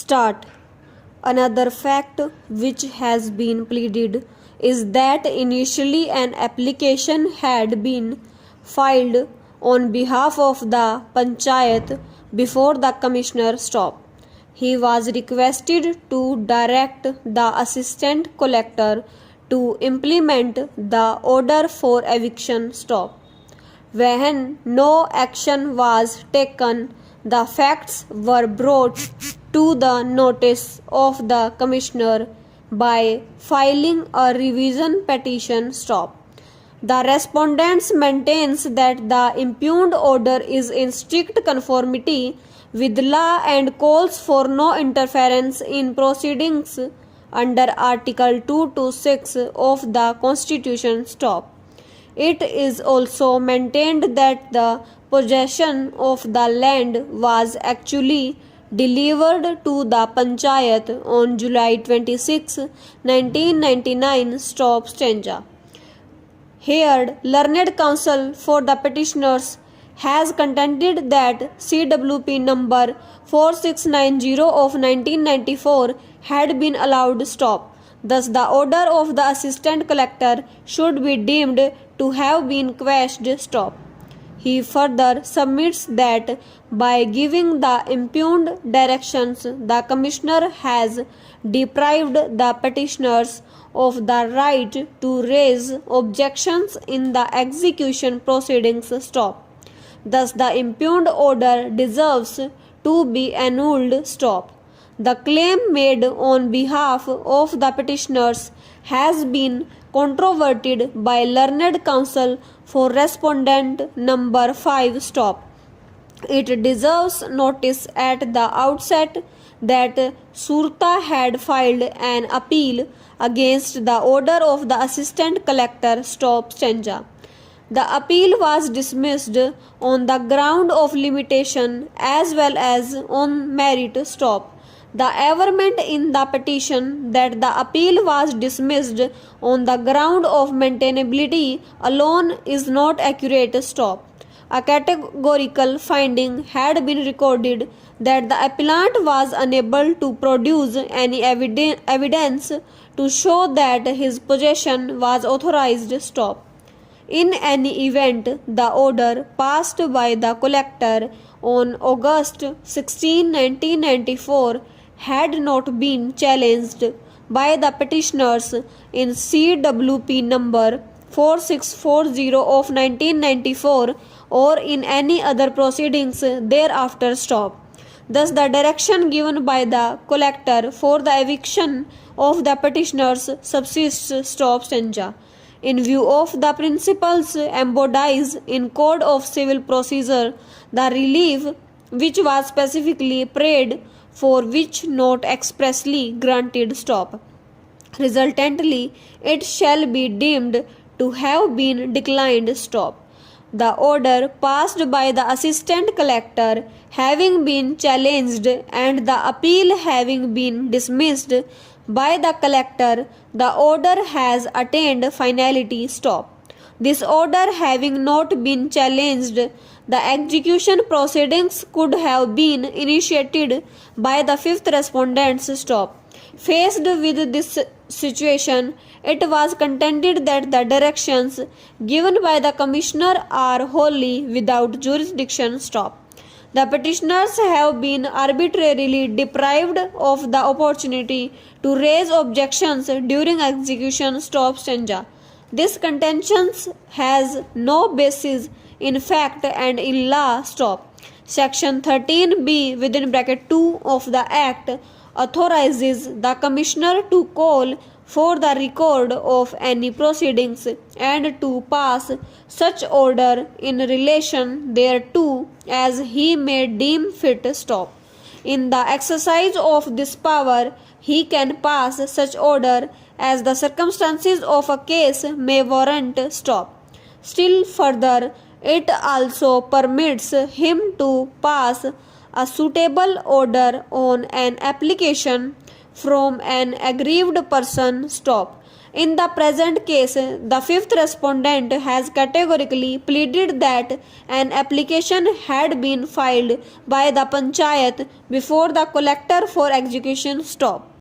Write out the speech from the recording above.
Start. Another fact which has been pleaded is that initially an application had been filed on behalf of the Panchayat before the Commissioner stopped. He was requested to direct the Assistant Collector to implement the order for eviction stop. When no action was taken, the facts were brought to the notice of the Commissioner by filing a revision petition stop. The respondents maintains that the impugned order is in strict conformity with law and calls for no interference in proceedings under Article 226 of the Constitution stop. It is also maintained that the possession of the land was actually delivered to the Panchayat on July 26, 1999 stop stanza. Here, Learned Counsel for the petitioners has contended that CWP number 4690 of 1994 had been allowed stop. Thus, the order of the Assistant Collector should be deemed to have been quashed stop. He further submits that by giving the impugned directions, the Commissioner has deprived the petitioners of the right to raise objections in the execution proceedings stop. Thus, the impugned order deserves to be annulled stop. The claim made on behalf of the petitioners has been controverted by Learned Counsel for respondent number 5 stop. It deserves notice at the outset that Surta had filed an appeal against the order of the Assistant Collector stop stanza. The appeal was dismissed on the ground of limitation as well as on merit stop. The averment in the petition that the appeal was dismissed on the ground of maintainability alone is not accurate stop. A categorical finding had been recorded that the appellant was unable to produce any evidence to show that his possession was authorized stop. In any event, the order passed by the collector on August 16, 1994 had not been challenged by the petitioners in CWP number 4640 of 1994 or in any other proceedings thereafter stop. Thus, the direction given by the collector for the eviction of the petitioners subsists stop stanza. In view of the principles embodied in Code of Civil Procedure, the relief which was specifically prayed for which not expressly granted stop. Resultantly, it shall be deemed to have been declined stop. The order passed by the Assistant Collector having been challenged and the appeal having been dismissed by the collector, the order has attained finality stop. This order having not been challenged, the execution proceedings could have been initiated by the fifth respondent's stop. Faced with this situation, it was contended that the directions given by the Commissioner are wholly without jurisdiction stop. The petitioners have been arbitrarily deprived of the opportunity to raise objections during execution stop stanza. This contention has no basis in fact and in law stop. Section 13b within bracket 2 of the Act authorizes the Commissioner to call for the record of any proceedings and to pass such order in relation thereto as he may deem fit stop. In the exercise of this power, he can pass such order as the circumstances of a case may warrant stop. Still further, it also permits him to pass a suitable order on an application from an aggrieved person stop. In the present case, the fifth respondent has categorically pleaded that an application had been filed by the panchayat before the collector for execution stopped.